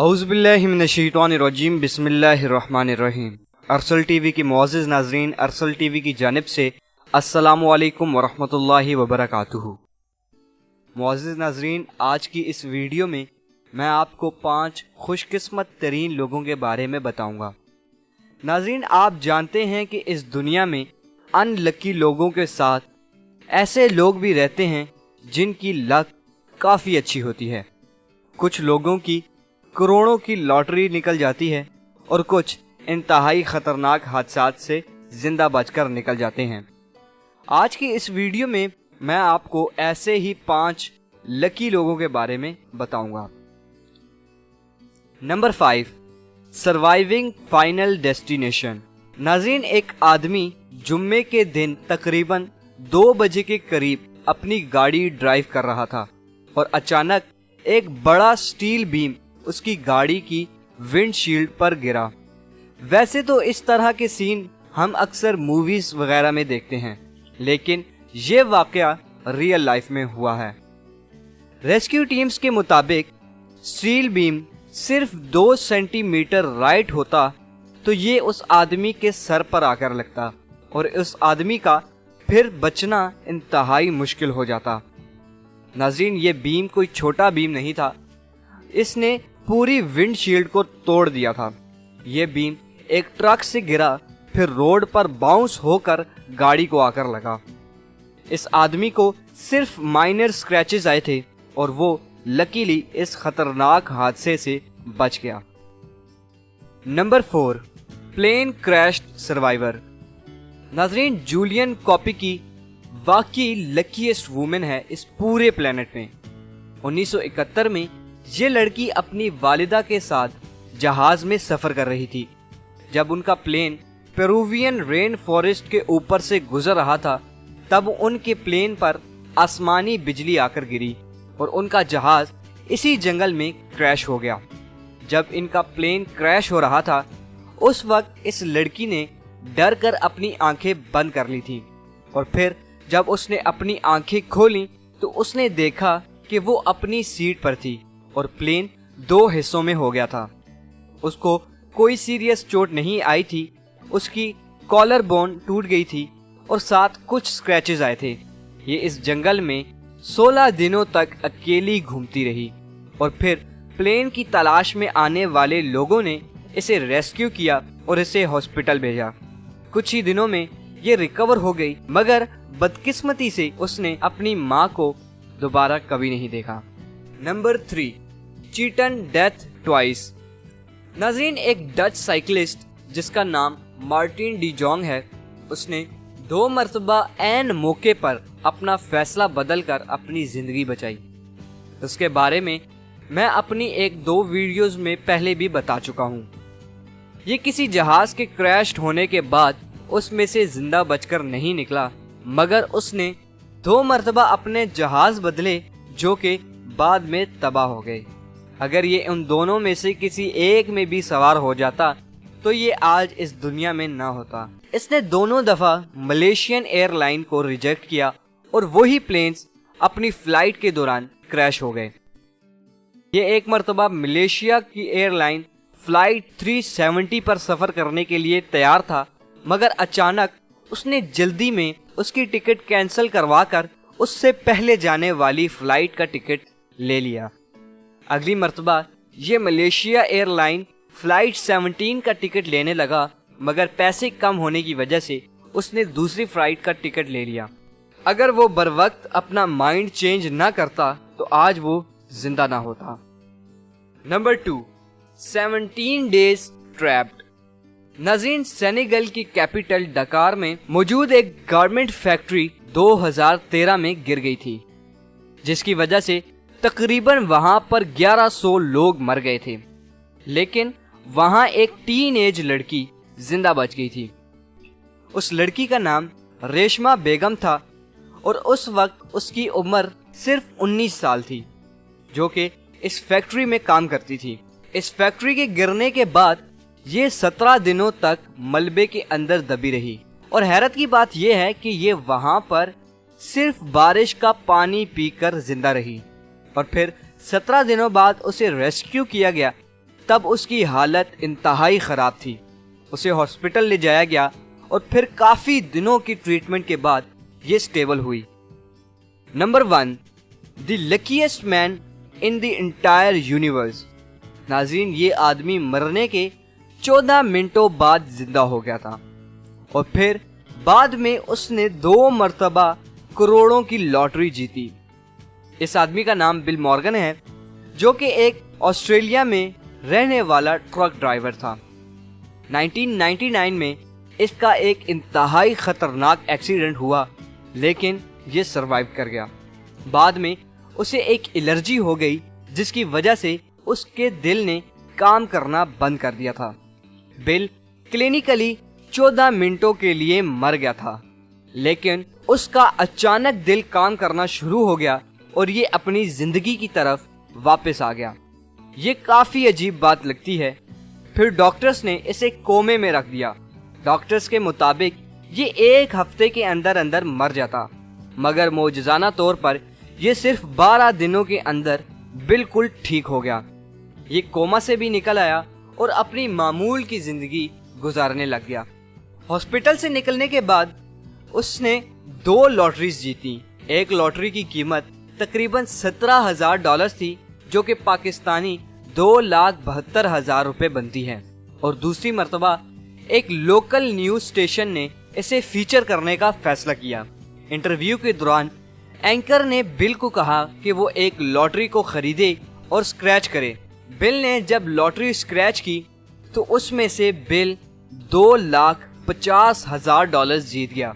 औज़ु बिल्लाहि मिनश्शैतानिर्रजीम बिस्मिल्लाहिर्रहमानिर्रहीम। अरसल टीवी की मुअज़्ज़िज़ नाज़रीन, अरसल टीवी की जानिब से अस्सलामु अलैकुम वरहमतुल्लाहि वबरकातुहू। मुअज़्ज़िज़ नाज़रीन, आज की इस वीडियो में मैं आपको 5 खुशकिस्मत तरीन लोगों के बारे में बताऊंगा। नाज़रीन, आप जानते हैं कि इस दुनिया में अनलकी लोगों के साथ ऐसे लोग भी रहते हैं जिनकी लक काफ़ी अच्छी होती है। कुछ लोगों की करोड़ों की लॉटरी निकल जाती है और कुछ इंतहाई ख़तरनाक हादसात से ज़िंदा बचकर निकल जाते हैं। आज की इस वीडियो में मैं आपको ऐसे ही 5 लकी लोगों के बारे में बताऊंगा। Number 5, surviving final destination. नाज़रीन, एक आदमी जुम्मे के दिन तकरीबन 2 बजे के करीब अपनी गाड़ी ड्राइव कर रहा था और अचानक एक बड़ा स्टील बीम उसकी गाड़ी की विंडशील्ड पर गिरा। वैसे तो इस तरह के सीन हम अक्सर मूवीज वगैरह में देखते हैं, लेकिन ये वाकया रियल लाइफ में हुआ है। रेस्क्यू टीम्स के मुताबिक स्टील बीम सिर्फ 2 सेंटीमीटर राइट होता तो ये उस आदमी के सर पर आकर लगता और उस आदमी का फिर बचना इंतहाई मुश्किल हो जाता। नाज़रीन, ये बीम कोई छोटा बीम नहीं था, इसने पूरी विंडशील्ड को तोड़ दिया था। ये बीम एक ट्रक से गिरा, फिर रोड पर बाउंस होकर गाड़ी को आकर लगा। इस आदमी को सिर्फ माइनर स्क्रैचेस आए थे और वो लकीली इस खतरनाक हादसे से बच गया। Number 4, plane crashed survivor. नाज़रीन, जूलियन कॉपिकी वाकई लकीएस्ट वुमेन है इस पूरे प्लेनेट में। 1971 में ये लड़की अपनी वालिदा के साथ जहाज में सफर कर रही थी। जब उनका प्लेन पेरुवियन रेन फॉरेस्ट के ऊपर से गुजर रहा था, तब उनके प्लेन पर आसमानी बिजली आकर गिरी और उनका जहाज इसी जंगल में क्रैश हो गया। जब इनका प्लेन क्रैश हो रहा था, उस वक्त इस लड़की ने डर कर अपनी आंखें बंद कर ली थी और फिर जब उसने अपनी आंखें खोली तो उसने देखा कि वो अपनी सीट पर थी और प्लेन 2 हिस्सों में हो गया था। उसको कोई सीरियस चोट नहीं आई थी, उसकी कॉलर बोन टूट गई थी और साथ कुछ स्क्रैचेस आए थे। ये इस जंगल में 16 दिनों तक अकेली घूमती रही और फिर प्लेन की तलाश में आने वाले लोगों ने इसे रेस्क्यू किया और इसे हॉस्पिटल भेजा। कुछ ही दिनों में ये रिकवर हो गई, मगर बदकिस्मती से उसने अपनी माँ को दोबारा कभी नहीं देखा। Number 3, cheating death twice. नाज़रीन, एक डच साइकिलिस्ट जिसका नाम मार्टिन डी जोंग है, उसने 2 मरतबा ऐन मौके पर अपना फैसला बदलकर अपनी जिंदगी बचाई। उसके बारे में मैं अपनी 1-2 वीडियोस में पहले भी बता चुका हूँ। ये किसी जहाज के क्रैश होने के बाद उसमें से जिंदा बचकर नहीं निकला, मगर उसने 2 मरतबा अपने जहाज बदले जो कि बाद में तबाह हो गए। अगर ये उन दोनों में से किसी एक में भी सवार हो जाता तो ये आज इस दुनिया में ना होता। इसने दोनों दफा मलेशियन एयरलाइन को रिजेक्ट किया और वही प्लेन्स अपनी फ्लाइट के दौरान क्रैश हो गए। ये एक मरतबा मलेशिया की एयरलाइन फ्लाइट 370 पर सफर करने के लिए तैयार था, मगर अचानक उसने जल्दी में उसकी टिकट कैंसिल करवाकर उससे पहले जाने वाली फ्लाइट का टिकट ले लिया। अगली मर्तबा ये मलेशिया एयरलाइन फ्लाइट 17 का टिकट लेने लगा, मगर पैसे कम होने की वजह से उसने दूसरी फ्लाइट का टिकट ले लिया। अगर वो बर वक्त अपना माइंड चेंज ना करता तो आज वो जिंदा ना होता। Number 2, 17 days trapped. नाज़रीन, सेनेगल की कैपिटल डकार में मौजूद एक गारमेंट फैक्ट्री 2013 में गिर गई थी, जिसकी वजह से तकरीबन वहां पर 1100 लोग मर गए थे, लेकिन वहां एक टीनेज लड़की जिंदा बच गई थी। उस लड़की का नाम रेशमा बेगम था और उस वक्त उसकी उम्र सिर्फ 19 साल थी, जो कि इस फैक्ट्री में काम करती थी। इस फैक्ट्री के गिरने के बाद ये 17 दिनों तक मलबे के अंदर दबी रही और हैरत की बात यह है कि ये वहां पर सिर्फ बारिश का पानी पीकर जिंदा रही और फिर 17 दिनों बाद उसे रेस्क्यू किया गया, تب اس کی حالت انتہائی خراب تھی. اسے ہاسپٹل لے جایا گیا اور پھر کافی دنوں کی ٹریٹمنٹ کے بعد یہ سٹیبل ہوئی. Number 1، the luckiest man in the entire universe. ناظرین، یہ آدمی مرنے کے 14 منٹوں بعد زندہ ہو گیا تھا اور پھر بعد میں اس نے 2 مرتبہ کروڑوں کی لاٹری جیتی. اس آدمی کا نام بل مورگن ہے، جو کہ ایک آسٹریلیا میں رہنے والا ٹرک ڈرائیور تھا. 1999 میں اس کا ایک انتہائی خطرناک ایکسیڈنٹ ہوا، لیکن یہ سروائیو کر گیا. بعد میں اسے ایک الرجی ہو گئی جس کی وجہ سے اس کے دل نے کام کرنا بند کر دیا تھا. بل کلینیکلی 14 منٹوں کے لیے مر گیا تھا، لیکن اس کا اچانک دل کام کرنا شروع ہو گیا اور یہ اپنی زندگی کی طرف واپس آ گیا. یہ کافی عجیب بات لگتی ہے. پھر ڈاکٹرز نے اسے کومے میں رکھ دیا. ڈاکٹرز کے مطابق یہ 1 ہفتے کے اندر اندر مر جاتا، مگر معجزانہ طور پر یہ صرف 12 دنوں کے اندر بالکل ٹھیک ہو گیا. یہ کوما سے بھی نکل آیا اور اپنی معمول کی زندگی گزارنے لگ گیا. ہاسپٹل سے نکلنے کے بعد اس نے 2 لاٹریز جیتی. ایک لاٹری کی قیمت تقریباً $17,000 تھی، جو کہ پاکستانی 2,72,000 روپے بنتی ہے، اور دوسری مرتبہ ایک لوکل نیوز اسٹیشن نے اسے فیچر کرنے کا فیصلہ کیا. انٹرویو کے دوران اینکر نے بل کو کہا کہ وہ ایک لاٹری کو خریدے اور اسکریچ کرے. بل نے جب لاٹری اسکریچ کی تو اس میں سے بل $2,50,000 جیت گیا،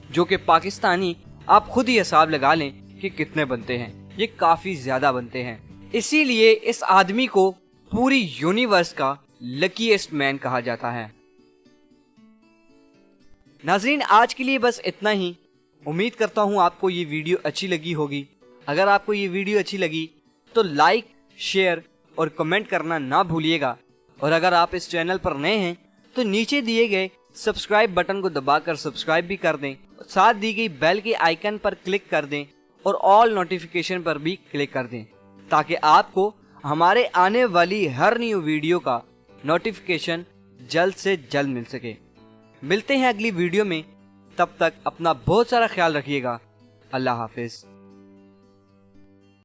جو کہ پاکستانی آپ خود ہی حساب لگا لیں کہ کتنے بنتے ہیں. یہ کافی زیادہ بنتے ہیں. اسی لیے اس آدمی کو پوری یونیورس کا لکیسٹ مین کہا جاتا ہے. ناظرین، آج کے لیے بس اتنا ہی. امید کرتا ہوں آپ کو یہ ویڈیو اچھی لگی ہوگی. اگر آپ کو یہ ویڈیو اچھی لگی تو لائک، شیئر اور کمنٹ کرنا نہ بھولیے گا. اور اگر آپ اس چینل پر نئے ہیں تو نیچے دیے گئے سبسکرائب بٹن کو دبا کر سبسکرائب بھی کر دیں، ساتھ دی گئی بیل کے آئیکن پر کلک کر دیں اور آل نوٹیفیکیشن پر بھی کلک کر دیں، تاکہ آپ کو ہمارے آنے والی ہر نیو ویڈیو کا نوٹیفیکیشن جلد سے جلد مل سکے. ملتے ہیں اگلی ویڈیو میں. تب تک اپنا بہت سارا خیال رکھیے گا. اللہ حافظ.